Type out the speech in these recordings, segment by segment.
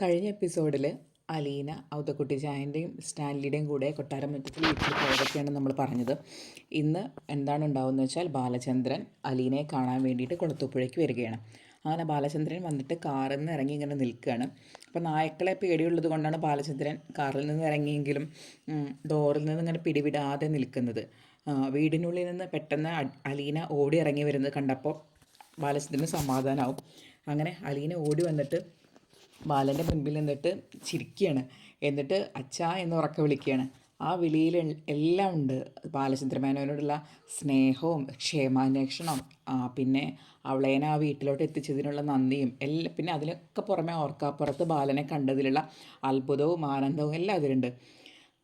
കഴിഞ്ഞ എപ്പിസോഡിൽ അലീന ഔതക്കുട്ടി ചായൻ്റെയും സ്റ്റാൻലിയുടെയും കൂടെ കൊട്ടാരം മുറ്റത്തിൽ വീട്ടിൽ പോയതൊക്കെയാണ് നമ്മൾ പറഞ്ഞത്. ഇന്ന് എന്താണ് ഉണ്ടാവുന്നത് വെച്ചാൽ ബാലചന്ദ്രൻ അലീനയെ കാണാൻ വേണ്ടിയിട്ട് കുളത്തൂപ്പുഴയ്ക്ക് വരികയാണ്. അങ്ങനെ ബാലചന്ദ്രൻ വന്നിട്ട് കാറിൽ നിന്ന് ഇറങ്ങി ഇങ്ങനെ നിൽക്കുകയാണ്. അപ്പോൾ നായ്ക്കളെ പേടിയുള്ളത് കൊണ്ടാണ് ബാലചന്ദ്രൻ കാറിൽ നിന്ന് ഇറങ്ങിയെങ്കിലും ഡോറിൽ നിന്ന് ഇങ്ങനെ പിടിവിടാതെ നിൽക്കുന്നത്. വീടിനുള്ളിൽ നിന്ന് പെട്ടെന്ന് അലീന ഓടി ഇറങ്ങി വരുന്നത് കണ്ടപ്പോൾ ബാലചന്ദ്രന് സമാധാനമാവും. അങ്ങനെ അലീന ഓടി വന്നിട്ട് ബാലൻ്റെ മുൻപിൽ നിന്നിട്ട് ചിരിക്കുകയാണ്. എന്നിട്ട് അച്ഛാ എന്ന് ഉറക്കെ വിളിക്കുകയാണ്. ആ വിളിയിൽ എല്ലാം ഉണ്ട്. ബാലചന്ദ്രമേനോനോടുള്ള സ്നേഹവും ക്ഷേമാന്വേഷണം, പിന്നെ അവളേനെ ആ വീട്ടിലോട്ട് എത്തിച്ചതിനുള്ള നന്ദിയും എല്ലാം, പിന്നെ അതിലൊക്കെ പുറമെ ഓർക്കാപ്പുറത്ത് ബാലനെ കണ്ടതിലുള്ള അത്ഭുതവും ആനന്ദവും എല്ലാം അതിലുണ്ട്.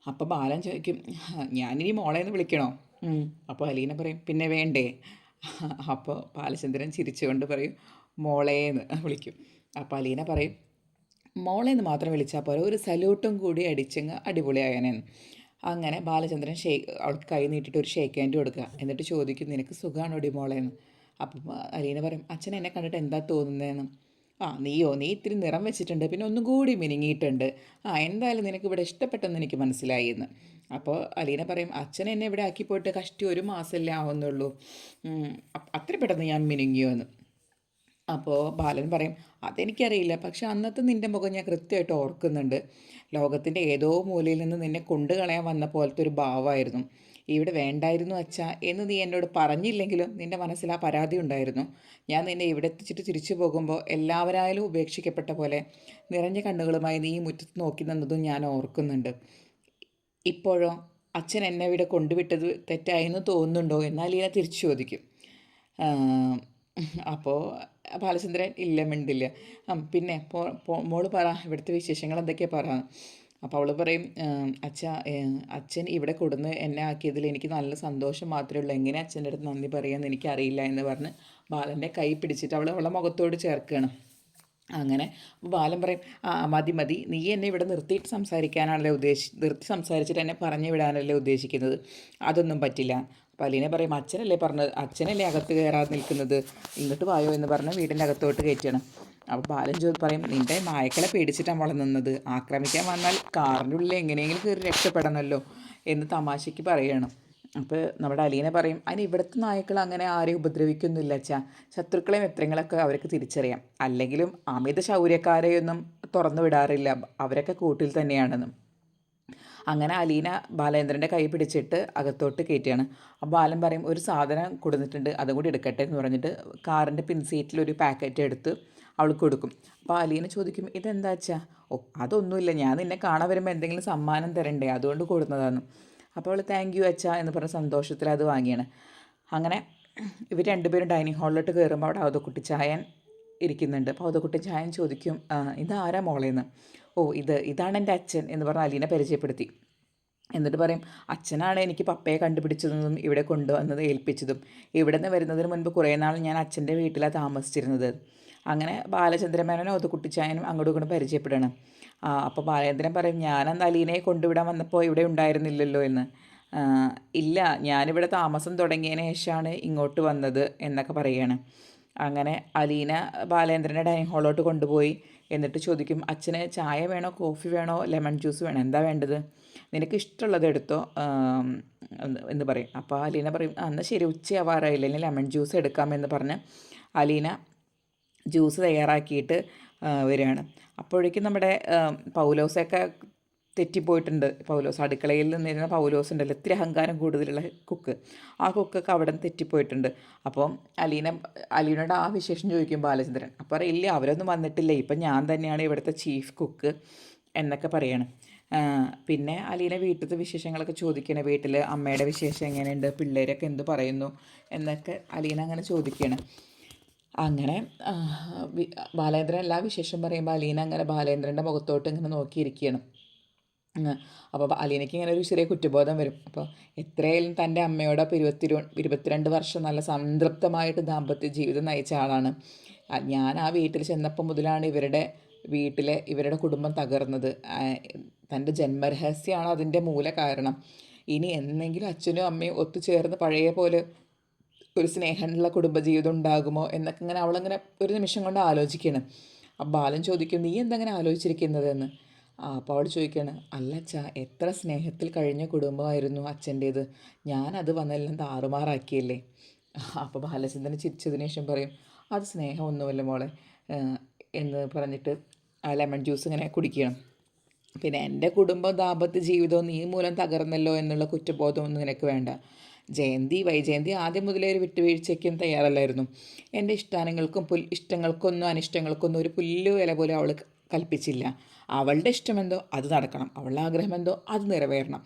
അപ്പോൾ ബാലൻ ചോദിക്കും, ഞാനിനി മോളേന്ന് വിളിക്കണോ? അപ്പോൾ അലീന പറയും, പിന്നെ വേണ്ടേ? അപ്പോൾ ബാലചന്ദ്രൻ ചിരിച്ചുകൊണ്ട് പറയും, മോളേന്ന് വിളിക്കും. അപ്പോൾ അലീന പറയും, മോളേന്ന് മാത്രം വിളിച്ചാൽ പോലെ ഒരു സല്യൂട്ടും കൂടി അടിച്ചങ്ങ് അടിപൊളിയായനെന്ന്. അങ്ങനെ ബാലചന്ദ്രൻ അവൾക്ക് കൈ നീട്ടിയിട്ട് ഒരു ഷേക്ക് ഹാൻഡ് കൊടുക്കുക. എന്നിട്ട് ചോദിക്കും, നിനക്ക് സുഖമാണോ ഡി മോളേന്ന്? അപ്പം അലീന പറയും, അച്ഛൻ എന്നെ കണ്ടിട്ട് എന്താ തോന്നുന്നതെന്ന്. നീ ഇത്തിരി നിറം വെച്ചിട്ടുണ്ട്, പിന്നെ ഒന്നും കൂടി മിനുങ്ങിയിട്ടുണ്ട്. എന്തായാലും നിനക്ക് ഇവിടെ ഇഷ്ടപ്പെട്ടെന്ന് എനിക്ക് മനസ്സിലായി എന്ന്. അപ്പോൾ അലീന പറയും, അച്ഛൻ എന്നെ ഇവിടെ ആക്കി പോയിട്ട് കഷ്ടി 1 മാസമല്ലേ ആവുന്നുള്ളൂ, അത്ര പെട്ടെന്ന് ഞാൻ മിനുങ്ങിയോ എന്ന്. അപ്പോൾ ബാലൻ പറയും, അതെനിക്കറിയില്ല, പക്ഷെ അന്നത്തെ നിൻ്റെ മുഖം ഞാൻ കൃത്യമായിട്ട് ഓർക്കുന്നുണ്ട്. ലോകത്തിൻ്റെ ഏതോ മൂലയിൽ നിന്ന് നിന്നെ കൊണ്ടു കളയാൻ വന്ന പോലത്തെ ഒരു ഭാവമായിരുന്നു. ഇവിടെ വേണ്ടായിരുന്നു അച്ഛാ എന്ന് നീ എന്നോട് പറഞ്ഞില്ലെങ്കിലും നിൻ്റെ മനസ്സിൽ ആ പരാതി ഉണ്ടായിരുന്നു. ഞാൻ നിന്നെ ഇവിടെ എത്തിച്ചിട്ട് തിരിച്ചു പോകുമ്പോൾ എല്ലാവരായാലും ഉപേക്ഷിക്കപ്പെട്ട പോലെ നിറഞ്ഞ കണ്ണുകളുമായി നീ മുറ്റത്ത് നോക്കി നിന്നതും ഞാൻ ഓർക്കുന്നുണ്ട്. ഇപ്പോഴോ അച്ഛൻ എന്നെ ഇവിടെ കൊണ്ടുവിട്ടത് തെറ്റായെന്ന് തോന്നുന്നുണ്ടോ എന്ന് അലീന തിരിച്ചു ചോദിക്കും. അപ്പോൾ ബാലചന്ദ്രൻ ഇല്ല, മിണ്ടില്ല. പിന്നെ മോള് പറ, ഇവിടുത്തെ വിശേഷങ്ങൾ എന്തൊക്കെയാണ് പറ. അപ്പോൾ അവൾ പറയും, അച്ഛൻ ഇവിടെ കൊടുന്ന് എന്നെ ആക്കിയതിൽ എനിക്ക് നല്ല സന്തോഷം മാത്രമേ ഉള്ളൂ, എങ്ങനെ അച്ഛൻ്റെ അടുത്ത് നന്ദി പറയാമെന്ന് എനിക്കറിയില്ല എന്ന് പറഞ്ഞ് ബാലൻ്റെ കൈ പിടിച്ചിട്ട് അവളെ മുഖത്തോട് ചേർക്കുകയാണ്. അങ്ങനെ ബാലൻ പറയും, മതി മതി, നീ എന്നെ ഇവിടെ നിർത്തിയിട്ട് സംസാരിക്കാനാണല്ലേ നിർത്തി സംസാരിച്ചിട്ട് എന്നെ പറഞ്ഞു വിടാനല്ലേ ഉദ്ദേശിക്കുന്നത്? അതൊന്നും പറ്റില്ല. അപ്പോൾ അലീന പറയും, അച്ഛനല്ലേ അകത്ത് കയറാതെ നിൽക്കുന്നത്, ഇങ്ങോട്ട് വായോ എന്ന് പറഞ്ഞ് വീടിൻ്റെ അകത്തോട്ട് കയറ്റുകയാണ്. അപ്പോൾ ബാലൻ പറയും, നിൻ്റെ നായ്ക്കളെ പേടിച്ചിട്ടാണ് അവളെ നിന്നത്, ആക്രമിക്കാൻ വന്നാൽ കാറിൻ്റെ ഉള്ളിൽ എങ്ങനെയെങ്കിലും കയറി രക്ഷപ്പെടണമല്ലോ എന്ന് തമാശയ്ക്ക് പറയുകയാണ്. അപ്പോൾ നമ്മുടെ അലീന പറയും, അതിന് ഇവിടുത്തെ നായ്ക്കൾ അങ്ങനെ ആരെയും ഉപദ്രവിക്കൊന്നുമില്ല അച്ഛാ, ശത്രുക്കളെ മിത്രങ്ങളൊക്കെ അവർക്ക് തിരിച്ചറിയാം, അല്ലെങ്കിലും അമിത ശൗര്യക്കാരെയൊന്നും തുറന്നു വിടാറില്ല, അവരൊക്കെ കൂട്ടിൽ തന്നെയാണെന്നും. അങ്ങനെ അലീന ബാലേന്ദ്രൻ്റെ കൈ പിടിച്ചിട്ട് അകത്തോട്ട് കയറ്റുകയാണ്. അപ്പോൾ ബാലൻ പറയും, ഒരു സാധനം കൊടുത്തിട്ടുണ്ട്, അതും കൂടി എടുക്കട്ടെ എന്ന് പറഞ്ഞിട്ട് കാറിൻ്റെ പിൻസീറ്റിൽ ഒരു പാക്കറ്റ് എടുത്ത് അവൾക്ക് കൊടുക്കും. അപ്പോൾ അലീന ചോദിക്കും, ഇതെന്താ അച്ഛാ? അതൊന്നുമില്ല, ഞാൻ നിന്നെ കാണാൻ വരുമ്പോൾ എന്തെങ്കിലും സമ്മാനം തരണ്ടേ, അതുകൊണ്ട് കൊടുക്കുന്നതാണ്. അപ്പോൾ അവൾ താങ്ക് യു അച്ഛാ എന്ന് പറഞ്ഞ സന്തോഷത്തിൽ അത് വാങ്ങിയാണ്. അങ്ങനെ ഇവർ രണ്ടുപേരും ഡൈനിങ് ഹാളിലോട്ട് കയറുമ്പോൾ അവിടെ ഔതക്കുട്ടി ചായൻ ഇരിക്കുന്നുണ്ട്. അപ്പോൾ ഔതക്കുട്ടി ചായൻ ചോദിക്കും, ഇതാരാ മോളേന്ന്? ഇതാണ് എൻ്റെ അച്ഛൻ എന്ന് പറഞ്ഞ് അലീന പരിചയപ്പെടുത്തി. എന്നിട്ട് പറയും, അച്ഛനാണ് എനിക്ക് പപ്പയെ കണ്ടുപിടിച്ചതെന്നും ഇവിടെ കൊണ്ടുവന്നത് ഏൽപ്പിച്ചതും. ഇവിടെ നിന്ന് വരുന്നതിന് മുൻപ് കുറേ നാൾ ഞാൻ അച്ഛൻ്റെ വീട്ടിലാണ് താമസിച്ചിരുന്നത്. അങ്ങനെ ബാലചന്ദ്രമേനോനും ഔതക്കുട്ടിച്ചായനും അങ്ങോട്ടും ഇങ്ങോട്ടും പരിചയപ്പെടണം. അപ്പോൾ ബാലേന്ദ്രൻ പറയും, ഞാനന്ന് അലീനയെ കൊണ്ടുവിടാൻ വന്നപ്പോൾ ഇവിടെ ഉണ്ടായിരുന്നില്ലല്ലോ എന്ന്. ഇല്ല, ഞാനിവിടെ താമസം തുടങ്ങിയതിന് ശേഷമാണ് ഇങ്ങോട്ട് വന്നത് എന്നൊക്കെ പറയുകയാണ്. അങ്ങനെ അലീന ബാലേന്ദ്രനെ ഡൈനിങ് ഹാളിലോട്ട് കൊണ്ടുപോയി. എന്നിട്ട് ചോദിക്കും, അച്ഛന് ചായ വേണോ, കോഫി വേണോ, ലെമൺ ജ്യൂസ് വേണോ, എന്താ വേണ്ടത്? നിനക്ക് ഇഷ്ടമുള്ളത് എടുത്തോ എന്ന് പറയും. അപ്പോൾ അലീന പറയും, എന്നാൽ ശരി, ഉച്ചയാവാറായില്ല, അല്ലെങ്കിൽ ലെമൺ ജ്യൂസ് എടുക്കാമെന്ന് പറഞ്ഞ് അലീന ജ്യൂസ് തയ്യാറാക്കിയിട്ട് വരികയാണ്. അപ്പോഴേക്കും നമ്മുടെ പൗലോസൊക്കെ തെറ്റിപ്പോയിട്ടുണ്ട്. പൗലോസ് അടുക്കളയിൽ നിന്നിരുന്ന പൗലോസ് ഉണ്ടല്ലോ, ഇത്തിരി അഹങ്കാരം കൂടുതലുള്ള കുക്ക്, ആ കുക്കൊക്കെ അവിടെ നിന്ന് തെറ്റിപ്പോയിട്ടുണ്ട്. അപ്പോൾ അലീനയുടെ ആ വിശേഷം ചോദിക്കും ബാലചന്ദ്രൻ. അപ്പോൾ അറിയില്ല, അവരൊന്നും വന്നിട്ടില്ല, ഇപ്പം ഞാൻ തന്നെയാണ് ഇവിടുത്തെ ചീഫ് കുക്ക് എന്നൊക്കെ പറയണം. പിന്നെ അലീന വീട്ടിലത്തെ വിശേഷങ്ങളൊക്കെ ചോദിക്കണം, വീട്ടിൽ അമ്മയുടെ വിശേഷം എങ്ങനെയുണ്ട്, പിള്ളേരൊക്കെ എന്ത് പറയുന്നു എന്നൊക്കെ അലീന അങ്ങനെ ചോദിക്കുകയാണ്. അങ്ങനെ ബാലേന്ദ്രൻ എല്ലാ വിശേഷം പറയുമ്പോൾ അലീന അങ്ങനെ ബാലേന്ദ്രൻ്റെ മുഖത്തോട്ട് ഇങ്ങനെ നോക്കിയിരിക്കുകയാണ്. അപ്പോൾ അലീനയ്ക്ക് ഇങ്ങനെ ഒരു ചെറിയ കുറ്റബോധം വരും. അപ്പോൾ എത്രയായാലും തൻ്റെ അമ്മയോടൊപ്പം 22 വർഷം നല്ല സംതൃപ്തമായിട്ട് ദാമ്പത്യ ജീവിതം നയിച്ച ആളാണ്. ഞാൻ ആ വീട്ടിൽ ചെന്നപ്പോൾ മുതലാണ് ഇവരുടെ കുടുംബം തകർന്നത്. തൻ്റെ ജന്മരഹസ്യമാണ് അതിൻ്റെ മൂല കാരണം. ഇനി എന്നെങ്കിലും അച്ഛനും അമ്മയും ഒത്തുചേർന്ന് പഴയ പോലെ ഒരു സ്നേഹമുള്ള കുടുംബജീവിതം ഉണ്ടാകുമോ എന്നൊക്കെ ഇങ്ങനെ അവളങ്ങനെ ഒരു നിമിഷം കൊണ്ട് ആലോചിക്കുകയാണ്. അപ്പം ബാലൻ ചോദിക്കും, നീ എന്തെങ്ങനെ ആലോചിച്ചിരിക്കുന്നതെന്ന്. അപ്പോൾ അവൾ ചോദിക്കുകയാണ്, അല്ല അച്ഛാ, എത്ര സ്നേഹത്തിൽ കഴിഞ്ഞ കുടുംബമായിരുന്നു അച്ഛൻ്റേത്, ഞാനത് വന്നെല്ലാം താറുമാറാക്കിയല്ലേ. അപ്പോൾ ബാലചന്ദ്രൻ ചിരിച്ചതിന് ശേഷം പറയും, അത് സ്നേഹമൊന്നുമല്ല മോളെ, എന്ന് പറഞ്ഞിട്ട് ആ ലെമൺ ജ്യൂസ് ഇങ്ങനെ കുടിക്കണം. പിന്നെ എൻ്റെ കുടുംബം ദാമ്പത്യ ജീവിതവും നീ മൂലം തകർന്നല്ലോ എന്നുള്ള കുറ്റബോധമൊന്നും നിനക്ക് വേണ്ട. വൈജയന്തി ആദ്യം മുതലേ ഒരു വിട്ടുവീഴ്ചയ്ക്കും തയ്യാറല്ലായിരുന്നു. എൻ്റെ ഇഷ്ടങ്ങൾക്കൊന്നും അനിഷ്ടങ്ങൾക്കൊന്നും ഒരു പുല്ല് വില പോലും അവൾ കൽപ്പിച്ചില്ല. അവളുടെ ഇഷ്ടമെന്തോ അത് നടക്കണം, അവളുടെ ആഗ്രഹമെന്തോ അത് നിറവേറണം.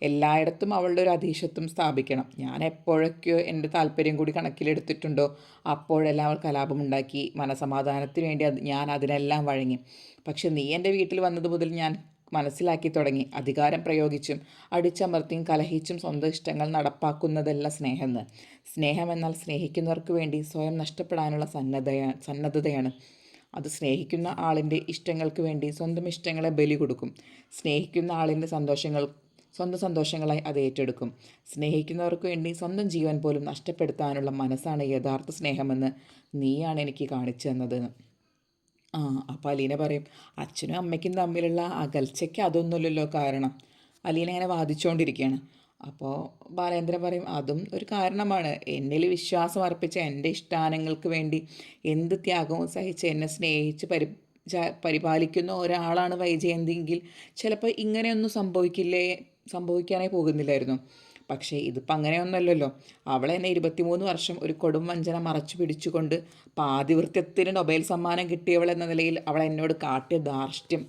എല്ലായിടത്തും അവളുടെ ഒരു അധീശത്വം സ്ഥാപിക്കണം. ഞാൻ എപ്പോഴൊക്കെയോ എൻ്റെ താല്പര്യം കൂടി കണക്കിലെടുത്തിട്ടുണ്ടോ അപ്പോഴെല്ലാം അവൾ കലാപമുണ്ടാക്കി. മനസമാധാനത്തിന് വേണ്ടി ഞാൻ അതിനെല്ലാം വഴങ്ങി. പക്ഷെ നീ എൻ്റെ വീട്ടിൽ വന്നത് മുതൽ ഞാൻ മനസ്സിലാക്കി തുടങ്ങി, അധികാരം പ്രയോഗിച്ചും അടിച്ചമർത്തിയും കലഹിച്ചും സ്വന്തം ഇഷ്ടങ്ങൾ നടപ്പാക്കുന്നതല്ല സ്നേഹമെന്ന്. സ്നേഹമെന്നാൽ സ്നേഹിക്കുന്നവർക്ക് വേണ്ടി സ്വയം നഷ്ടപ്പെടാനുള്ള സന്നദ്ധതയാണ്. അത് സ്നേഹിക്കുന്ന ആളിൻ്റെ ഇഷ്ടങ്ങൾക്ക് വേണ്ടി സ്വന്തം ഇഷ്ടങ്ങളെ ബലി കൊടുക്കും. സ്നേഹിക്കുന്ന ആളിൻ്റെ സ്വന്തം സന്തോഷങ്ങളായി അത് ഏറ്റെടുക്കും. സ്നേഹിക്കുന്നവർക്ക് വേണ്ടി സ്വന്തം ജീവൻ പോലും നഷ്ടപ്പെടുത്താനുള്ള മനസ്സാണ് യഥാർത്ഥ സ്നേഹമെന്ന് നീയാണ് എനിക്ക് കാണിച്ചു തന്നത്. അപ്പോൾ അലീന പറയും, അച്ഛനും അമ്മയ്ക്കും തമ്മിലുള്ള അകൽച്ചയ്ക്ക് അതൊന്നുമില്ലല്ലോ കാരണം. അലീന ഇങ്ങനെ വാദിച്ചുകൊണ്ടിരിക്കുകയാണ്. അപ്പോൾ ബാലേന്ദ്രൻ പറയും, അതും ഒരു കാരണമാണ്. എന്നിൽ വിശ്വാസം അർപ്പിച്ച എൻ്റെ ഇഷ്ടാനങ്ങൾക്ക് വേണ്ടി എന്ത് ത്യാഗവും സഹിച്ച് എന്നെ സ്നേഹിച്ച് പരിപാലിക്കുന്ന ഒരാളാണ് വൈജയന്തിയെങ്കിൽ ചിലപ്പോൾ ഇങ്ങനെയൊന്നും സംഭവിക്കാനായി പോകുന്നില്ലായിരുന്നു. പക്ഷേ ഇതിപ്പോൾ അങ്ങനെയൊന്നുമല്ലല്ലോ. അവളെ എന്നെ 23 വർഷം ഒരു കൊടും വഞ്ചന മറച്ചു പിടിച്ചുകൊണ്ട് പാതിവൃത്യത്തിന് നൊബേൽ സമ്മാനം കിട്ടിയവൾ എന്ന നിലയിൽ അവൾ എന്നോട് കാട്ടിയ ധാർഷ്ട്യം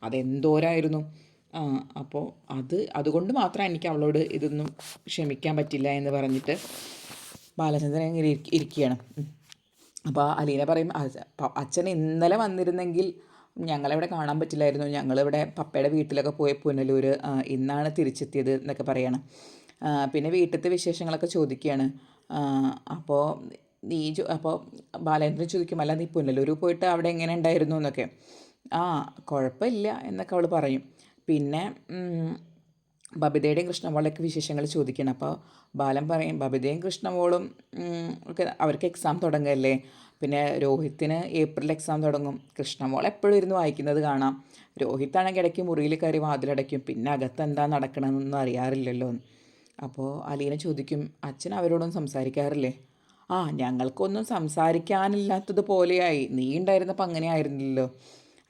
അതെന്തോരായിരുന്നു. അപ്പോൾ അതുകൊണ്ട് മാത്രം എനിക്ക് അവളോട് ഇതൊന്നും ക്ഷമിക്കാൻ പറ്റില്ല എന്ന് പറഞ്ഞിട്ട് ബാലചന്ദ്രൻ ഇങ്ങനെ ഇരിക്കുകയാണ്. അപ്പോൾ അലീന പറയും, അച്ഛൻ ഇന്നലെ വന്നിരുന്നെങ്കിൽ ഞങ്ങളിവിടെ കാണാൻ പറ്റില്ലായിരുന്നു, ഞങ്ങളിവിടെ പപ്പയുടെ വീട്ടിലൊക്കെ പോയ പുനലൂർ, ഇന്നാണ് തിരിച്ചെത്തിയത് എന്നൊക്കെ പറയണം. പിന്നെ വീട്ടിലത്തെ വിശേഷങ്ങളൊക്കെ ചോദിക്കുകയാണ്. അപ്പോൾ അപ്പോൾ ബാലേന്ദ്രൻ ചോദിക്കും, അല്ല നീ പുനലൂർ പോയിട്ട് അവിടെ എങ്ങനെ ഉണ്ടായിരുന്നു എന്നൊക്കെ. കുഴപ്പമില്ല എന്നൊക്കെ അവൾ പറയും. പിന്നെ ബബിതയുടെയും കൃഷ്ണമോളൊക്കെ വിശേഷങ്ങൾ ചോദിക്കണം. അപ്പോൾ ബാലൻ പറയും, ബബിതയും കൃഷ്ണമോളും ഒക്കെ അവർക്ക് എക്സാം തുടങ്ങുകയല്ലേ, പിന്നെ രോഹിത്തിന് ഏപ്രിൽ എക്സാം തുടങ്ങും. കൃഷ്ണമോൾ എപ്പോഴും ഇരുന്ന് വായിക്കുന്നത് കാണാം. രോഹിത്താണെങ്കിൽ ഇടയ്ക്ക് മുറിയിൽ കയറി വാതിലടയ്ക്കും, പിന്നെ അകത്ത് എന്താ നടക്കണമെന്നൊന്നും അറിയാറില്ലല്ലോ. അപ്പോൾ അലീന ചോദിക്കും, അച്ഛൻ അവരോടൊന്നും സംസാരിക്കാറില്ലേ? ഞങ്ങൾക്കൊന്നും സംസാരിക്കാനില്ലാത്തത് പോലെയായി, നീ ഉണ്ടായിരുന്നപ്പോൾ അങ്ങനെ ആയിരുന്നില്ലല്ലോ.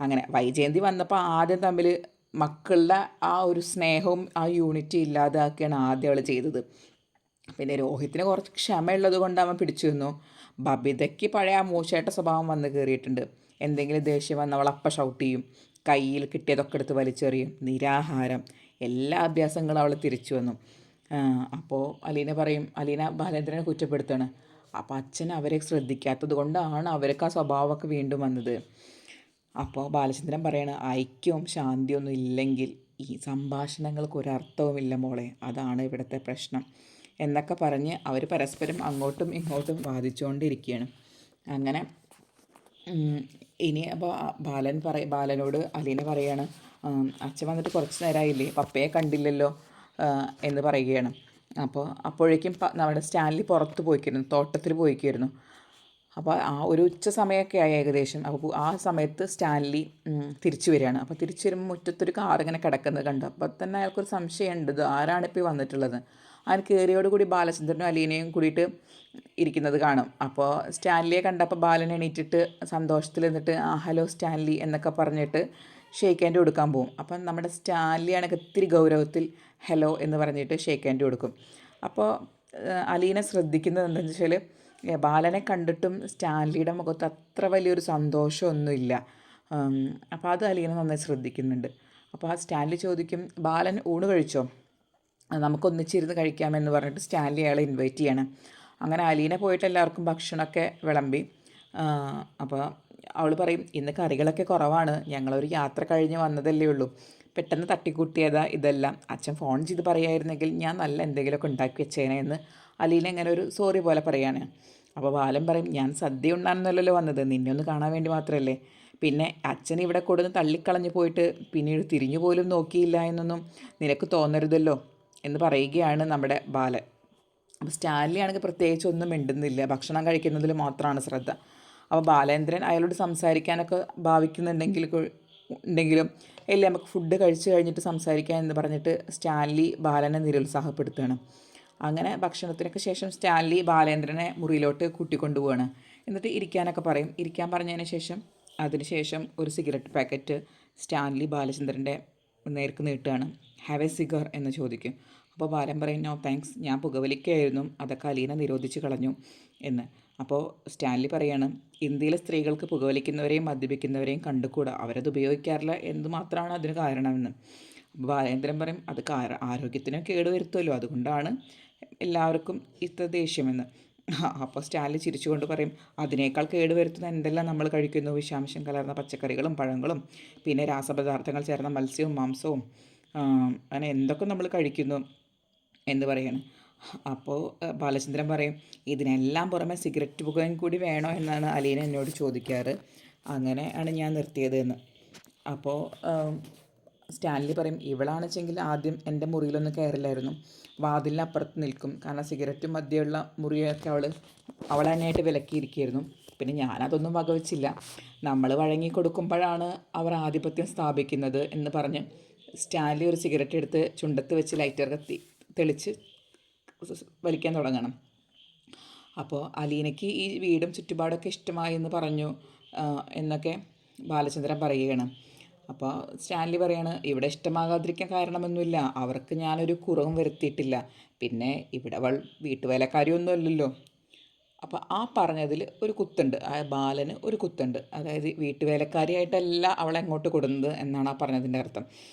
അങ്ങനെ വൈജയന്തി വന്നപ്പോൾ ആദ്യം തമ്മിൽ മക്കളുടെ ആ ഒരു സ്നേഹവും ആ യൂണിറ്റി ഇല്ലാതാക്കിയാണ് ആദ്യം അവൾ ചെയ്തത്. പിന്നെ രോഹിത്തിന് കുറച്ച് ക്ഷമയുള്ളത് കൊണ്ട് അവൻ പിടിച്ചു നിന്നു. ബബിതയ്ക്ക് പഴയ ആ മൂശേട്ട സ്വഭാവം വന്ന് കയറിയിട്ടുണ്ട്. എന്തെങ്കിലും ദേഷ്യം വന്ന് അവൾ അപ്പം ഷൗട്ട് ചെയ്യും, കയ്യിൽ കിട്ടിയതൊക്കെ എടുത്ത് വലിച്ചെറിയും, നിരാഹാരം, എല്ലാ അഭ്യാസങ്ങളും അവൾ തിരിച്ചു വന്നു. അപ്പോൾ അലീന ബാലേന്ദ്രനെ കുറ്റപ്പെടുത്താണ്. അപ്പോൾ അച്ഛൻ അവരെ ശ്രദ്ധിക്കാത്തത് കൊണ്ടാണ് അവർക്ക് ആ സ്വഭാവമൊക്കെ വീണ്ടും വന്നത്. അപ്പോൾ ബാലചന്ദ്രൻ പറയാണ്, ഐക്യവും ശാന്തിയൊന്നും ഇല്ലെങ്കിൽ ഈ സംഭാഷണങ്ങൾക്ക് ഒരർത്ഥവുമില്ല മോളെ, അതാണ് ഇവിടുത്തെ പ്രശ്നം എന്നൊക്കെ പറഞ്ഞ് അവർ പരസ്പരം അങ്ങോട്ടും ഇങ്ങോട്ടും വാദിച്ചുകൊണ്ടിരിക്കുകയാണ്. അങ്ങനെ ഇനി അപ്പോൾ ബാലനോട് അലീന പറയാണ്, അച്ഛൻ വന്നിട്ട് കുറച്ച് നേരമായില്ലേ, പപ്പയെ കണ്ടില്ലല്ലോ എന്ന് പറയുകയാണ്. അപ്പോഴേക്കും നമ്മുടെ സ്റ്റാൻലി പുറത്ത് പോയിക്കായിരുന്നു, തോട്ടത്തിൽ പോയിക്കായിരുന്നു. അപ്പോൾ ഒരു ഉച്ച സമയമൊക്കെ ആയി ഏകദേശം. അപ്പോൾ ആ സമയത്ത് സ്റ്റാൻലി തിരിച്ചു വരികയാണ്. അപ്പോൾ തിരിച്ചു വരുമ്പോൾ മുറ്റത്തൊരു കാർ ഇങ്ങനെ കിടക്കുന്നത് കണ്ടു. അപ്പോൾ തന്നെ അയാൾക്കൊരു സംശയമുണ്ട്, ഇത് ആരാണിപ്പോൾ വന്നിട്ടുള്ളത്. അതിന് കയറിയോടുകൂടി ബാലചന്ദ്രനും അലീനയും കൂടിയിട്ട് ഇരിക്കുന്നത് കാണും. അപ്പോൾ സ്റ്റാൻലിയെ കണ്ടപ്പോൾ ബാലൻ എണീറ്റിട്ട് സന്തോഷത്തിൽ നിന്നിട്ട് ഹലോ സ്റ്റാൻലി എന്നൊക്കെ പറഞ്ഞിട്ട് ഷേക്ക് ഹാൻഡ് കൊടുക്കാൻ പോകും. അപ്പം നമ്മുടെ സ്റ്റാൻലിയാണെങ്കിൽ ഇത്തിരി ഗൗരവത്തിൽ ഹലോ എന്ന് പറഞ്ഞിട്ട് ഷേക്ക് ഹാൻഡ് കൊടുക്കും. അപ്പോൾ അലീന ശ്രദ്ധിക്കുന്നത് എന്താണെന്ന് വെച്ചാൽ ബാലനെ കണ്ടിട്ടും സ്റ്റാൻലിയുടെ മുഖത്ത് അത്ര വലിയൊരു സന്തോഷമൊന്നുമില്ല. അപ്പോൾ അത് അലീന നന്നായി ശ്രദ്ധിക്കുന്നുണ്ട്. അപ്പോൾ ആ സ്റ്റാൻലി ചോദിക്കും, ബാലൻ ഊണ് കഴിച്ചോ, നമുക്കൊന്നിച്ചിരുന്ന് കഴിക്കാമെന്ന് പറഞ്ഞിട്ട് സ്റ്റാൻലി അയാളെ ഇൻവൈറ്റ് ചെയ്യണം. അങ്ങനെ അലീന പോയിട്ട് എല്ലാവർക്കും ഭക്ഷണമൊക്കെ വിളമ്പി. അപ്പോൾ അവൾ പറയും, ഇന്ന് കറികളൊക്കെ കുറവാണ്, ഞങ്ങളൊരു യാത്ര കഴിഞ്ഞ് വന്നതല്ലേ ഉള്ളൂ, പെട്ടെന്ന് തട്ടിക്കൂട്ടിയതാ ഇതെല്ലാം. അച്ഛൻ ഫോൺ ചെയ്ത് പറയായിരുന്നെങ്കിൽ ഞാൻ നല്ല എന്തെങ്കിലുമൊക്കെ ഉണ്ടാക്കി വെച്ചേനെ എന്ന് അലീന ഇങ്ങനെ ഒരു സോറി പോലെ പറയാണ്. അപ്പോൾ ബാലൻ പറയും, ഞാൻ സദ്യ ഉണ്ടാകുന്നല്ലോ വന്നത്, നിന്നെ ഒന്ന് കാണാൻ വേണ്ടി മാത്രമല്ലേ, പിന്നെ അച്ഛൻ ഇവിടെ കൊടുന്ന് തള്ളിക്കളഞ്ഞു പോയിട്ട് പിന്നീട് തിരിഞ്ഞു പോലും നോക്കിയില്ല എന്നൊന്നും നിനക്ക് തോന്നരുതല്ലോ എന്ന് പറയുകയാണ് നമ്മുടെ ബാലൻ. അപ്പോൾ സ്റ്റാൻലി ആണെങ്കിൽ പ്രത്യേകിച്ച് ഒന്നും മിണ്ടുന്നില്ല, ഭക്ഷണം കഴിക്കുന്നതിൽ മാത്രമാണ് ശ്രദ്ധ. അപ്പോൾ ബാലേന്ദ്രൻ അയാളോട് സംസാരിക്കാനൊക്കെ ഉണ്ടെങ്കിലും ഇല്ല നമുക്ക് ഫുഡ് കഴിച്ച് കഴിഞ്ഞിട്ട് സംസാരിക്കാം എന്ന് പറഞ്ഞിട്ട് സ്റ്റാൻലി ബാലനെ നിരുത്സാഹപ്പെടുത്തുകയാണ്. അങ്ങനെ ഭക്ഷണത്തിനൊക്കെ ശേഷം സ്റ്റാൻലി ബാലേന്ദ്രനെ മുറിയിലോട്ട് കൂട്ടിക്കൊണ്ടുപോവാണ്. എന്നിട്ട് ഇരിക്കാനൊക്കെ പറയും. ഇരിക്കാൻ പറഞ്ഞതിന് ശേഷം അതിനുശേഷം ഒരു സിഗരറ്റ് പാക്കറ്റ് സ്റ്റാൻലി ബാലചന്ദ്രൻ്റെ നേർക്ക് നീട്ടുകയാണ്. ഹാവ് എ സിഗർ എന്ന് ചോദിക്കും. അപ്പോൾ ബാലൻ പറയും നോ താങ്ക്സ്, ഞാൻ പുകവലിക്കായിരുന്നു, അതൊക്കെ അലീന നിരോധിച്ച് കളഞ്ഞു എന്ന്. അപ്പോൾ സ്റ്റാൻലി പറയാണ് ഇന്ത്യയിലെ സ്ത്രീകൾക്ക് പുകവലിക്കുന്നവരെയും മദ്യപിക്കുന്നവരെയും കണ്ടുകൂടാ, അവരത് ഉപയോഗിക്കാറില്ല എന്ന് മാത്രമാണ് അതിന് കാരണമെന്ന്. അപ്പോൾ ബാലേന്ദ്രൻ പറയും അത് ആരോഗ്യത്തിന് കേടുവരുത്തുമല്ലോ, അതുകൊണ്ടാണ് എല്ലാവർക്കും ഇത്ര ദേഷ്യമെന്ന്. അപ്പോൾ സ്റ്റാൻലി ചിരിച്ചുകൊണ്ട് പറയും അതിനേക്കാൾ കേടുവരുത്തുന്ന എന്തെല്ലാം നമ്മൾ കഴിക്കുന്നു, വിഷാംശം കലർന്ന പച്ചക്കറികളും പഴങ്ങളും പിന്നെ രാസപദാർത്ഥങ്ങൾ ചേർന്ന മത്സ്യവും മാംസവും അങ്ങനെ എന്തൊക്കെ നമ്മൾ കഴിക്കുന്നു എന്ന് പറയാണ്. അപ്പോൾ ബാലചന്ദ്രൻ പറയും ഇതിനെല്ലാം പുറമെ സിഗരറ്റ് പുകയും കൂടി വേണോ എന്നാണ് അലീന എന്നോട് ചോദിക്കാറ്, അങ്ങനെ ആണ് ഞാൻ നിർത്തിയത് എന്ന്. അപ്പോൾ സ്റ്റാൻലി പറയും ഇവളാണെച്ചെങ്കിൽ ആദ്യം എൻ്റെ മുറിയിലൊന്നും കയറില്ലായിരുന്നു, വാതിലിനപ്പുറത്ത് നിൽക്കും, കാരണം സിഗരറ്റും മദ്യമുള്ള മുറിയൊക്കെ അവൾ തന്നെയായിട്ട് വിലക്കിയിരിക്കുകയായിരുന്നു. പിന്നെ ഞാനതൊന്നും വകവച്ചില്ല, നമ്മൾ വഴങ്ങി കൊടുക്കുമ്പോഴാണ് അവർ ആധിപത്യം സ്ഥാപിക്കുന്നത് എന്ന് പറഞ്ഞ് സ്റ്റാൻലി ഒരു സിഗരറ്റ് എടുത്ത് ചുണ്ടത്ത് വെച്ച് ലൈറ്റർ തെളിച്ച് വലിക്കാൻ തുടങ്ങണം. അപ്പോൾ അലീനയ്ക്ക് ഈ വീടും ചുറ്റുപാടൊക്കെ ഇഷ്ടമായി എന്ന് പറഞ്ഞു എന്നൊക്കെ ബാലചന്ദ്രൻ പറയുകയാണ്. അപ്പോൾ സ്റ്റാൻലി പറയാണ് ഇവിടെ ഇഷ്ടമാകാതിരിക്കാൻ കാരണമൊന്നുമില്ല, അവർക്ക് ഞാനൊരു കുറവും വരുത്തിയിട്ടില്ല, പിന്നെ ഇവിടെ അവൾ വീട്ടുവേലക്കാരിയൊന്നും അല്ലല്ലോ. അപ്പോൾ ആ പറഞ്ഞതിൽ ഒരു കുത്തുണ്ട്, ആ ബാലന് ഒരു കുത്തുണ്ട്, അതായത് വീട്ടുവേലക്കാരിയായിട്ടല്ല അവളെ അങ്ങോട്ട് കൊടുക്കുന്നത് എന്നാണ് ആ പറഞ്ഞതിൻ്റെ അർത്ഥം.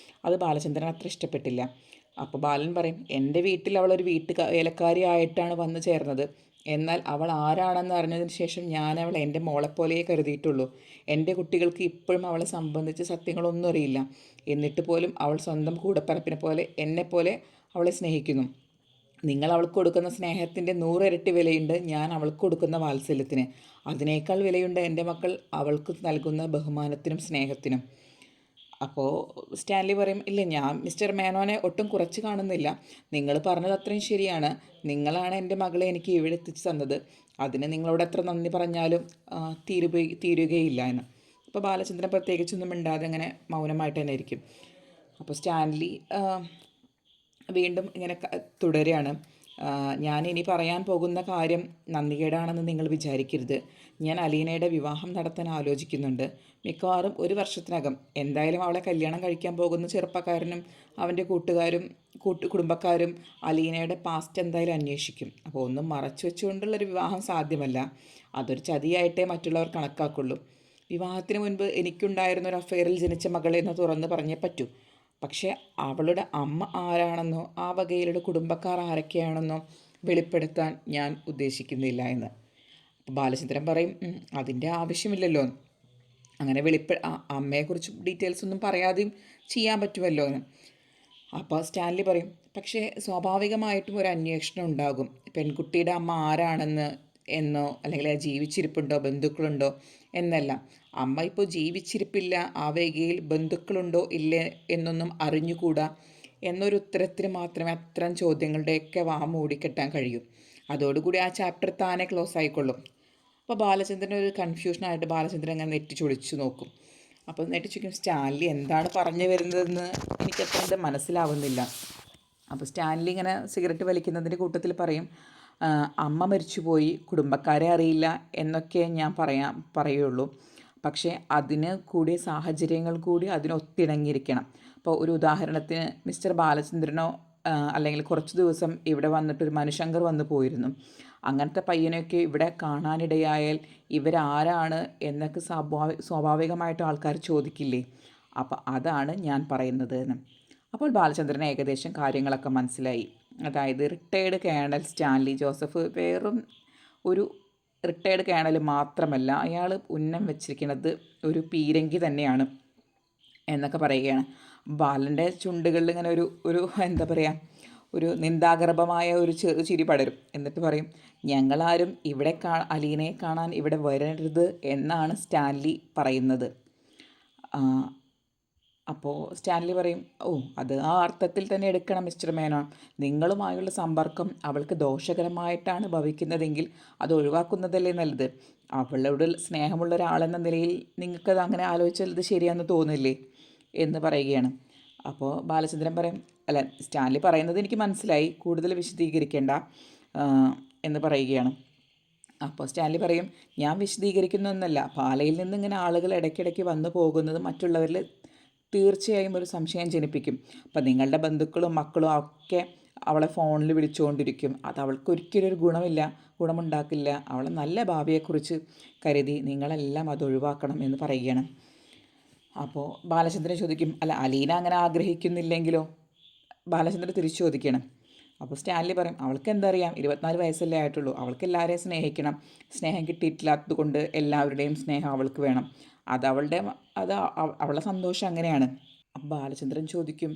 അത് ബാലചന്ദ്രൻ അത്ര ഇഷ്ടപ്പെട്ടില്ല. അപ്പോൾ ബാലൻ പറയും എൻ്റെ വീട്ടിൽ അവളൊരു വേലക്കാരി ആയിട്ടാണ് വന്നു ചേർന്നത്, എന്നാൽ അവൾ ആരാണെന്ന് അറിഞ്ഞതിന് ശേഷം ഞാൻ അവളെ എൻ്റെ മോളെപ്പോലെയേ കരുതിയിട്ടുള്ളൂ. എൻ്റെ കുട്ടികൾക്ക് ഇപ്പോഴും അവളെ സംബന്ധിച്ച് സത്യങ്ങളൊന്നും അറിയില്ല, എന്നിട്ട് പോലും അവൾ സ്വന്തം കൂടപ്പിറപ്പിനെ പോലെ എന്നെപ്പോലെ അവളെ സ്നേഹിക്കുന്നു. നിങ്ങൾ അവൾക്ക് കൊടുക്കുന്ന സ്നേഹത്തിൻ്റെ 100 ഇരട്ടി വിലയുണ്ട് ഞാൻ അവൾക്ക് കൊടുക്കുന്ന വാത്സല്യത്തിന്, അതിനേക്കാൾ വിലയുണ്ട് എൻ്റെ മക്കൾ അവൾക്ക് നൽകുന്ന ബഹുമാനത്തിനും സ്നേഹത്തിനും. അപ്പോൾ സ്റ്റാൻലി പറയും ഇല്ല ഞാൻ മിസ്റ്റർ മേനോനെ ഒട്ടും കുറച്ച് കാണുന്നില്ല, നിങ്ങൾ പറഞ്ഞത് അത്രയും ശരിയാണ്, നിങ്ങളാണ് എൻ്റെ മകളെ എനിക്ക് ഇവിടെ എത്തിച്ച് തന്നത്, അതിന് നിങ്ങളോട് എത്ര നന്ദി പറഞ്ഞാലും തീരുകയില്ല എന്ന്. അപ്പോൾ ബാലചന്ദ്രൻ പ്രത്യേകിച്ചൊന്നും മിണ്ടാതെ അങ്ങനെ മൗനമായിട്ട് തന്നെ ഇരിക്കും. അപ്പോൾ സ്റ്റാൻലി വീണ്ടും ഇങ്ങനെ തുടരുകയാണ് ഞാൻ ഇനി പറയാൻ പോകുന്ന കാര്യം നന്ദികേടാണെന്ന് നിങ്ങൾ വിചാരിക്കരുത്, ഞാൻ അലീനയുടെ വിവാഹം നടത്താൻ ആലോചിക്കുന്നുണ്ട്, മിക്കവാറും 1 വർഷത്തിനകം. എന്തായാലും അവളെ കല്യാണം കഴിക്കാൻ പോകുന്ന ചെറുപ്പക്കാരനും അവൻ്റെ കുടുംബക്കാരും അലീനയുടെ പാസ്റ്റ് എന്തായാലും അന്വേഷിക്കും. അപ്പോൾ ഒന്നും മറച്ചു വെച്ചുകൊണ്ടുള്ളൊരു വിവാഹം സാധ്യമല്ല, അതൊരു ചതിയായിട്ടേ മറ്റുള്ളവർ കണക്കാക്കുള്ളൂ. വിവാഹത്തിന് മുൻപ് എനിക്കുണ്ടായിരുന്നൊരു അഫെയറിൽ ജനിച്ച മകളെന്ന് തുറന്ന് പറഞ്ഞേ പറ്റൂ, പക്ഷേ അവളുടെ അമ്മ ആരാണെന്നോ ആ വകയിലുള്ള കുടുംബക്കാർ ആരൊക്കെയാണെന്നോ വെളിപ്പെടുത്താൻ ഞാൻ ഉദ്ദേശിക്കുന്നില്ല എന്ന്. അപ്പോൾ ബാലചന്ദ്രൻ പറയും അതിൻ്റെ ആവശ്യമില്ലല്ലോ, അങ്ങനെ അമ്മയെക്കുറിച്ച് ഡീറ്റെയിൽസ് ഒന്നും പറയാതെയും ചെയ്യാൻ പറ്റുമല്ലോ എന്ന്. അപ്പോൾ സ്റ്റാൻലി പറയും പക്ഷേ സ്വാഭാവികമായിട്ടും ഒരു അന്വേഷണം ഉണ്ടാകും, പെൺകുട്ടിയുടെ അമ്മ ആരാണെന്ന് എന്നോ അല്ലെങ്കിൽ ജീവിച്ചിരിപ്പുണ്ടോ ബന്ധുക്കളുണ്ടോ എന്നല്ല, അമ്മ ഇപ്പോൾ ജീവിച്ചിരിപ്പില്ല, ആ വകയിൽ ബന്ധുക്കളുണ്ടോ ഇല്ലേ എന്നൊന്നും അറിഞ്ഞുകൂടാ എന്നൊരു ഉത്തരത്തിന് മാത്രമേ അത്തരം ചോദ്യങ്ങളുടെയൊക്കെ മൂടിക്കെട്ടാൻ കഴിയൂ. അതോടുകൂടി ആ ചാപ്റ്റർ താനെ ക്ലോസ് ആയിക്കൊള്ളും. അപ്പോൾ ബാലചന്ദ്രൻ ഒരു കൺഫ്യൂഷനായിട്ട് ബാലചന്ദ്രൻ അങ്ങനെ നെറ്റിച്ചൊളിച്ചു നോക്കും. അപ്പോൾ നെറ്റിച്ചൊക്കും സ്റ്റാൻലി എന്താണ് പറഞ്ഞു വരുന്നതെന്ന് എനിക്കത്ര മനസ്സിലാവുന്നില്ല. അപ്പോൾ സ്റ്റാൻലി ഇങ്ങനെ സിഗരറ്റ് വലിക്കുന്നതിൻ്റെ കൂട്ടത്തിൽ പറയും അമ്മ മരിച്ചുപോയി, കുടുംബക്കാരെ അറിയില്ല എന്നൊക്കെ ഞാൻ പറയുള്ളൂ, പക്ഷേ അതിന് കൂടിയ സാഹചര്യങ്ങൾ കൂടി അതിനൊത്തിണങ്ങിയിരിക്കണം. അപ്പോൾ ഒരു ഉദാഹരണത്തിന് മിസ്റ്റർ ബാലചന്ദ്രനോ അല്ലെങ്കിൽ കുറച്ച് ദിവസം ഇവിടെ വന്നിട്ടൊരു മനുശങ്കർ വന്നു പോയിരുന്നു, അങ്ങനത്തെ പയ്യനെയൊക്കെ ഇവിടെ കാണാനിടയായാൽ ഇവരാരാണ് എന്നൊക്കെ സ്വാഭാവികമായിട്ട് ആൾക്കാർ ചോദിക്കില്ലേ, അപ്പോൾ അതാണ് ഞാൻ പറയുന്നത് എന്ന്. അപ്പോൾ ബാലചന്ദ്രന് ഏകദേശം കാര്യങ്ങളൊക്കെ മനസ്സിലായി. അതായത് റിട്ടയേർഡ് കേണൽ സ്റ്റാൻലി ജോസഫ് വെറും ഒരു റിട്ടയേർഡ് കേണൽ മാത്രമല്ല, അയാൾ ഉന്നം വെച്ചിരിക്കുന്നത് ഒരു പീരങ്കി തന്നെയാണ് എന്നൊക്കെ പറയുകയാണ്. ബാലൻ്റെ ചുണ്ടുകളിൽ ഇങ്ങനെ ഒരു എന്താ പറയുക, ഒരു നിന്ദാഗർഭമായ ഒരു ചിരി പടരും. എന്നിട്ട് പറയും ഞങ്ങളാരും ഇവിടെ അലീനയെ കാണാൻ ഇവിടെ വരരുത് എന്നാണ് സ്റ്റാൻലി പറയുന്നത്. അപ്പോൾ സ്റ്റാൻലി പറയും, ഓ അത് ആ അർത്ഥത്തിൽ തന്നെ എടുക്കണം മിസ്റ്റർ മേനോൻ. നിങ്ങളുമായുള്ള സമ്പർക്കം അവൾക്ക് ദോഷകരമായിട്ടാണ് ഭവിക്കുന്നതെങ്കിൽ അത് ഒഴിവാക്കുന്നതല്ലേ നല്ലത്. അവളോട് സ്നേഹമുള്ള ഒരാളെന്ന നിലയിൽ നിങ്ങൾക്കത് അങ്ങനെ ആലോചിച്ചാൽ ഇത് ശരിയാണെന്ന് തോന്നില്ലേ എന്ന് പറയുകയാണ്. അപ്പോൾ ബാലചന്ദ്രൻ പറയും, അല്ല സ്റ്റാൻലി പറയുന്നത് എനിക്ക് മനസ്സിലായി, കൂടുതൽ വിശദീകരിക്കേണ്ട ആ, എന്ന് പറയുകയാണ്. അപ്പോൾ സ്റ്റാൻലി പറയും, ഞാൻ വിശദീകരിക്കുന്നൊന്നല്ല, പാലയിൽ നിന്ന് ഇങ്ങനെ ആളുകൾ ഇടയ്ക്കിടയ്ക്ക് വന്നു പോകുന്നത് മറ്റുള്ളവരിൽ തീർച്ചയായും ഒരു സംശയം ജനിപ്പിക്കും. അപ്പം നിങ്ങളുടെ ബന്ധുക്കളും മക്കളും ഒക്കെ അവളെ ഫോണിൽ വിളിച്ചുകൊണ്ടിരിക്കും. അത് അവൾക്ക് ഒരിക്കലും ഒരു ഗുണമുണ്ടാക്കില്ല. അവളെ നല്ല ഭാവിയെക്കുറിച്ച് കരുതി നിങ്ങളെല്ലാം അത് ഒഴിവാക്കണം എന്ന് പറയുകയാണ്. അപ്പോൾ ബാലചന്ദ്രൻ ചോദിക്കും, അല്ല അലീന അങ്ങനെ ആഗ്രഹിക്കുന്നില്ലെങ്കിലോ? ബാലചന്ദ്രൻ തിരിച്ചു ചോദിക്കണം. അപ്പോൾ സ്റ്റാൻലി പറയും, അവൾക്ക് എന്താ അറിയാം, 24 വയസ്സല്ലേ ആയിട്ടുള്ളൂ, അവൾക്ക് എല്ലാവരെയും സ്നേഹിക്കണം. സ്നേഹം കിട്ടിയിട്ടില്ലാത്തത് കൊണ്ട് എല്ലാവരുടെയും സ്നേഹം അവൾക്ക് വേണം. അത് അവളുടെ അത് അവളുടെ സന്തോഷം അങ്ങനെയാണ്. അപ്പോൾ ബാലചന്ദ്രൻ ചോദിക്കും,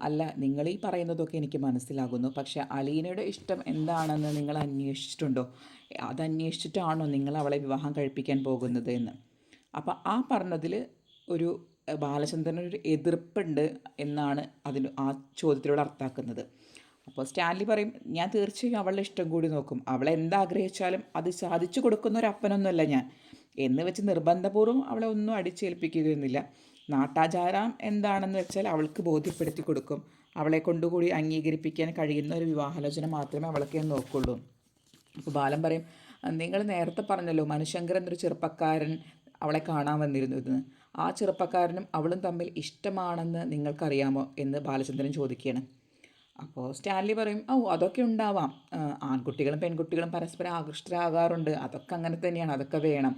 അല്ല നിങ്ങൾ ഈ പറയുന്നതൊക്കെ എനിക്ക് മനസ്സിലാകുന്നു, പക്ഷേ അലീനയുടെ ഇഷ്ടം എന്താണെന്ന് നിങ്ങൾ അന്വേഷിച്ചിട്ടുണ്ടോ? അത് അന്വേഷിച്ചിട്ടാണോ നിങ്ങൾ അവളെ വിവാഹം കഴിപ്പിക്കാൻ പോകുന്നത് എന്ന്. അപ്പോൾ ആ പറഞ്ഞതിൽ ഒരു ബാലചന്ദ്രനൊരു എതിർപ്പുണ്ട് എന്നാണ് ആ ചോദ്യത്തിലൂടെ അർത്ഥാക്കുന്നത്. അപ്പോൾ സ്റ്റാൻലി പറയും, ഞാൻ തീർച്ചയായും അവളുടെ ഇഷ്ടം കൂടി നോക്കും. അവളെ എന്താഗ്രഹിച്ചാലും അത് സാധിച്ചു കൊടുക്കുന്ന ഒരു അപ്പനൊന്നുമല്ല ഞാൻ. എന്ന് വെച്ച് നിർബന്ധപൂർവ്വം അവളെ ഒന്നും അടിച്ചേൽപ്പിക്കുകയൊന്നുമില്ല. നാട്ടാചാരം എന്താണെന്ന് വെച്ചാൽ അവൾക്ക് ബോധ്യപ്പെടുത്തി കൊടുക്കും. അവളെ കൊണ്ടുകൂടി അംഗീകരിപ്പിക്കാൻ കഴിയുന്ന ഒരു വിവാഹാലോചന മാത്രമേ അവൾക്ക് ഞാൻ നോക്കുള്ളൂ. അപ്പോൾ ബാലൻ പറയും, നിങ്ങൾ നേരത്തെ പറഞ്ഞല്ലോ മനുശങ്കർ എന്നൊരു ചെറുപ്പക്കാരൻ അവളെ കാണാൻ വന്നിരുന്നു എന്ന്. ആ ചെറുപ്പക്കാരനും അവളും തമ്മിൽ ഇഷ്ടമാണെന്ന് നിങ്ങൾക്കറിയാമോ എന്ന് ബാലചന്ദ്രൻ ചോദിക്കുകയാണ്. അപ്പോൾ സ്റ്റാൻലി പറയും, ഓ അതൊക്കെ ഉണ്ടാവാം, ആൺകുട്ടികളും പെൺകുട്ടികളും പരസ്പരം ആകൃഷ്ടരാകാറുണ്ട്, അതൊക്കെ അങ്ങനെ തന്നെയാണ്, അതൊക്കെ വേണം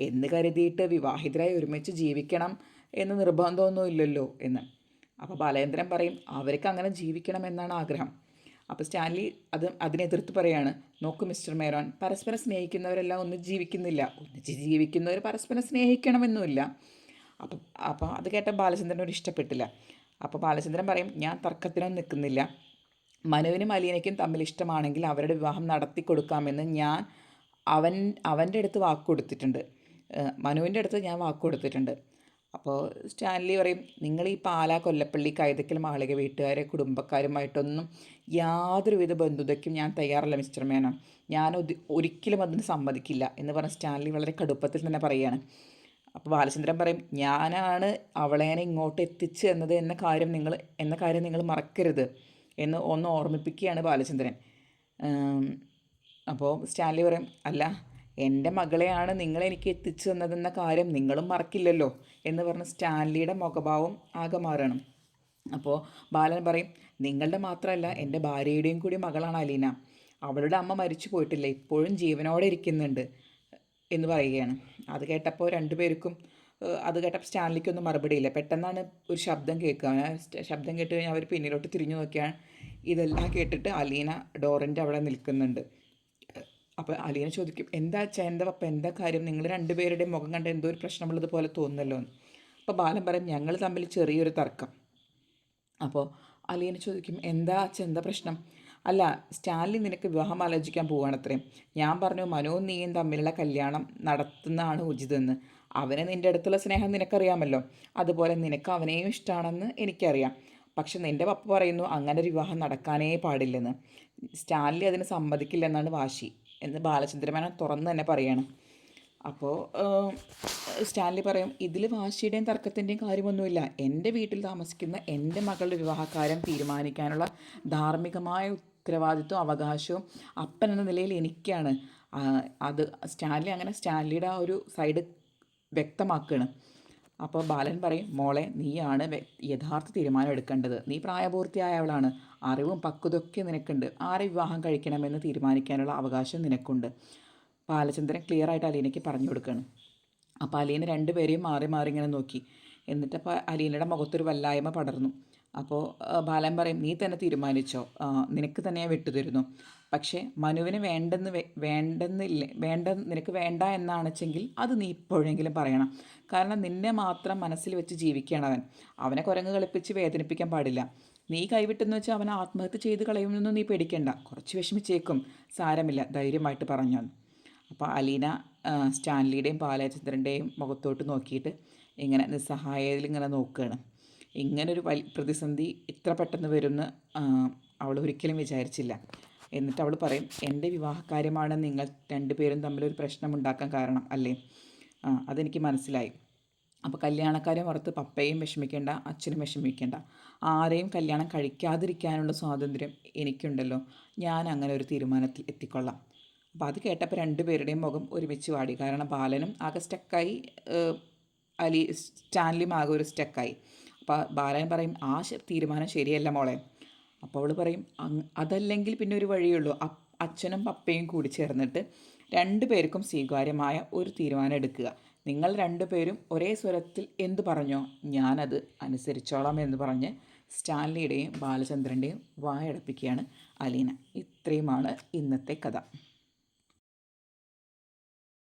എന്ന് കരുതിയിട്ട് വിവാഹിതരായി ഒരുമിച്ച് ജീവിക്കണം എന്ന് നിർബന്ധമൊന്നും ഇല്ലല്ലോ എന്ന്. അപ്പോൾ ബാലേന്ദ്രൻ പറയും, അവർക്ക് അങ്ങനെ ജീവിക്കണം എന്നാണ് ആഗ്രഹം. അപ്പോൾ സ്റ്റാൻലി അതിനെ എതിർത്ത് പറയാണ്, നോക്കൂ മിസ്റ്റർ മേനോൻ, പരസ്പരം സ്നേഹിക്കുന്നവരെല്ലാം ഒന്നിച്ച് ജീവിക്കുന്നില്ല, ഒന്നിച്ച് ജീവിക്കുന്നവർ പരസ്പരം സ്നേഹിക്കണമെന്നുമില്ല. അപ്പം അപ്പോൾ അത് കേട്ട ബാലചന്ദ്രനോട് ഇഷ്ടപ്പെട്ടില്ല. അപ്പോൾ ബാലചന്ദ്രൻ പറയും, ഞാൻ തർക്കത്തിനൊന്നും നിൽക്കുന്നില്ല. മനുവിനും അലീനയ്ക്കും തമ്മിൽ ഇഷ്ടമാണെങ്കിൽ അവരുടെ വിവാഹം നടത്തി കൊടുക്കാമെന്ന് ഞാൻ അവൻ്റെ അടുത്ത് വാക്ക് കൊടുത്തിട്ടുണ്ട്. മനുവിൻ്റെ അടുത്ത് ഞാൻ വാക്ക് കൊടുത്തിട്ടുണ്ട്. അപ്പോൾ സ്റ്റാൻലി പറയും, നിങ്ങൾ ഈ പാലാ കൊല്ലപ്പള്ളി കൈതക്കൽ മാളിക വീട്ടുകാരെ കുടുംബക്കാരുമായിട്ടൊന്നും യാതൊരുവിധ ബന്ധുതയ്ക്കും ഞാൻ തയ്യാറല്ല മിസ്റ്റർ മേനോൻ. ഞാൻ ഒരിക്കലും അതിന് സമ്മതിക്കില്ല എന്ന് പറഞ്ഞ് സ്റ്റാൻലി വളരെ കടുപ്പത്തിൽ തന്നെ പറയുകയാണ്. അപ്പോൾ ബാലചന്ദ്രൻ പറയും, ഞാനാണ് അവളേനെ ഇങ്ങോട്ട് എത്തിച്ച് എന്ന കാര്യം നിങ്ങൾ മറക്കരുത് എന്ന് ഒന്ന് ഓർമ്മിപ്പിക്കുകയാണ് ബാലചന്ദ്രൻ. അപ്പോൾ സ്റ്റാൻലി പറയും, അല്ല എൻ്റെ മകളെയാണ് നിങ്ങളെനിക്ക് എത്തിച്ചു തന്നതെന്ന കാര്യം നിങ്ങളും മറക്കില്ലല്ലോ എന്ന് പറഞ്ഞ് സ്റ്റാൻലിയുടെ മുഖഭാവം ആകെ മാറണം. അപ്പോൾ ബാലൻ പറയും, നിങ്ങളുടെ മാത്രമല്ല എൻ്റെ ഭാര്യയുടെയും കൂടി മകളാണ് അലീന. അവളുടെ അമ്മ മരിച്ചു പോയിട്ടില്ല, ഇപ്പോഴും ജീവനോടെ ഇരിക്കുന്നുണ്ട് എന്ന് പറയുകയാണ്. അത് കേട്ടപ്പോൾ രണ്ടുപേർക്കും അത് കേട്ടപ്പോൾ സ്റ്റാൻലിക്കൊന്നും മറുപടിയില്ല. പെട്ടെന്നാണ് ഒരു ശബ്ദം കേൾക്കുക. ശബ്ദം കേട്ട് കഴിഞ്ഞാൽ അവർ പിന്നിലോട്ട് തിരിഞ്ഞു നോക്കിയാണ് ഇതെല്ലാം കേട്ടിട്ട് അലീന ഡോറിൻ്റെ അവിടെ നിൽക്കുന്നുണ്ട്. അപ്പോൾ അലീന ചോദിക്കും, എന്താ അച്ഛാ, എന്താ പപ്പ, എന്താ കാര്യം, നിങ്ങൾ രണ്ടുപേരുടെയും മുഖം കണ്ട് എന്തോ ഒരു പ്രശ്നമുള്ളത് പോലെ തോന്നുന്നല്ലോ എന്ന്. അപ്പോൾ ബാലൻ പറയും, ഞങ്ങൾ തമ്മിൽ ചെറിയൊരു തർക്കം. അപ്പോൾ അലീന ചോദിക്കും, എന്താ അച്ഛൻ, എന്താ പ്രശ്നം? അല്ല, സ്റ്റാൻലി നിനക്ക് വിവാഹം ആലോചിക്കാൻ പോവുകയാണത്രയും. ഞാൻ പറഞ്ഞു മനുവും നീയും തമ്മിലുള്ള കല്യാണം നടത്തുന്നതാണ് ഉചിതമെന്ന്. അവന് നിൻ്റെ അടുത്തുള്ള സ്നേഹം നിനക്കറിയാമല്ലോ, അതുപോലെ നിനക്ക് അവനെയും ഇഷ്ടമാണെന്ന് എനിക്കറിയാം. പക്ഷെ നിൻ്റെ പപ്പ പറയുന്നു അങ്ങനെ ഒരു വിവാഹം നടക്കാനേ പാടില്ലെന്ന്. സ്റ്റാൻലി അതിന് സമ്മതിക്കില്ലെന്നാണ് വാശി എന്ന് ബാലചന്ദ്രമേനോൻ തുറന്ന് തന്നെ പറയണം. അപ്പോൾ സ്റ്റാൻലി പറയും, ഇതിൽ വാശിയുടെയും തർക്കത്തിൻ്റെയും കാര്യമൊന്നുമില്ല. എൻ്റെ വീട്ടിൽ താമസിക്കുന്ന എൻ്റെ മകളുടെ വിവാഹക്കാര്യം തീരുമാനിക്കാനുള്ള ധാർമ്മികമായ ഉത്തരവാദിത്വം അവകാശവും അപ്പൻ എന്ന നിലയിൽ എനിക്കാണ്. അത് സ്റ്റാൻലിയുടെ ആ ഒരു സൈഡ് വ്യക്തമാക്കുകയാണ്. അപ്പോൾ ബാലൻ പറയും, മോളെ നീയാണ് യഥാർത്ഥ തീരുമാനം എടുക്കേണ്ടത്. നീ പ്രായപൂർത്തിയായവളാണ്, അറിവും പക്വതൊക്കെ നിനക്കുണ്ട്. ആരെ വിവാഹം കഴിക്കണമെന്ന് തീരുമാനിക്കാനുള്ള അവകാശം നിനക്കുണ്ട്. ബാലചന്ദ്രൻ ക്ലിയറായിട്ട് അലീനയ്ക്ക് പറഞ്ഞു കൊടുക്കുകയാണ്. അപ്പോൾ അലീന രണ്ടുപേരെയും മാറി മാറി ഇങ്ങനെ നോക്കി. എന്നിട്ടപ്പോൾ അലീനയുടെ മുഖത്തൊരു വല്ലായ്മ പടർന്നു. അപ്പോൾ ബാലൻ പറയും, നീ തന്നെ തീരുമാനിച്ചോ, നിനക്ക് തന്നെ ഞാൻ വിട്ടുതരുന്നു. പക്ഷേ മനുവിന് നിനക്ക് വേണ്ട എന്നാണെച്ചെങ്കിൽ അത് നീ ഇപ്പോഴെങ്കിലും പറയണം. കാരണം നിന്നെ മാത്രം മനസ്സിൽ വെച്ച് ജീവിക്കുകയാണ് അവൻ. അവനെ കുരങ്ങ് കളിപ്പിച്ച് വേദനിപ്പിക്കാൻ പാടില്ല. നീ കൈവിട്ടെന്ന് വെച്ചാൽ അവൻ ആത്മഹത്യ ചെയ്ത് കളയുമെന്നൊന്നും നീ പേടിക്കേണ്ട. കുറച്ച് വിഷമിച്ചേക്കും, സാരമില്ല, ധൈര്യമായിട്ട് പറഞ്ഞു. അപ്പോൾ അലീന സ്റ്റാൻലിയുടെയും ബാലചന്ദ്രൻ്റെയും മുഖത്തോട്ട് നോക്കിയിട്ട് ഇങ്ങനെ നിസ്സഹായതയിൽ ഇങ്ങനെ നോക്കുകയാണ്. ഇങ്ങനൊരു പ്രതിസന്ധി ഇത്ര പെട്ടെന്ന് വരുമെന്ന് അവൾ ഒരിക്കലും വിചാരിച്ചില്ല. എന്നിട്ട് അവൾ പറയും, എൻ്റെ വിവാഹകാര്യമാണ് നിങ്ങൾ രണ്ടുപേരും തമ്മിലൊരു പ്രശ്നമുണ്ടാക്കാൻ കാരണം അല്ലേ? അതെനിക്ക് മനസ്സിലായി. അപ്പോൾ കല്യാണക്കാര്യം ഓർത്ത് പപ്പയും വിഷമിക്കേണ്ട, അച്ഛനും വിഷമിക്കേണ്ട. ആരെയും കല്യാണം കഴിക്കാതിരിക്കാനുള്ള സ്വാതന്ത്ര്യം എനിക്കുണ്ടല്ലോ. ഞാൻ അങ്ങനെ ഒരു തീരുമാനത്തിൽ എത്തിക്കൊള്ളാം. അപ്പോൾ അത് കേട്ടപ്പോൾ രണ്ടുപേരുടെയും മുഖം ഒരുമിച്ച് വാടി. കാരണം ബാലനും ആകെ സ്റ്റക്കായി, സ്റ്റാൻലിയും ആകെ ഒരു സ്റ്റക്കായി. അപ്പോൾ ബാലൻ പറയും, ആ തീരുമാനം ശരിയല്ല മോളെ. അപ്പോൾ അവൾ പറയും, അതല്ലെങ്കിൽ പിന്നെ ഒരു വഴിയുള്ളൂ. അച്ഛനും പപ്പയും കൂടി ചേർന്നിട്ട് രണ്ടു പേർക്കും സ്വീകാര്യമായ ഒരു തീരുമാനം എടുക്കുക. നിങ്ങൾ രണ്ടുപേരും ഒരേ സ്വരത്തിൽ എന്തു പറഞ്ഞോ ഞാനത് അനുസരിച്ചോളാം എന്ന് പറഞ്ഞ് സ്റ്റാൻലിയുടെയും ബാലചന്ദ്രൻ്റെയും വായടപ്പിക്കുകയാണ് അലീന. ഇത്രയുമാണ് ഇന്നത്തെ കഥ.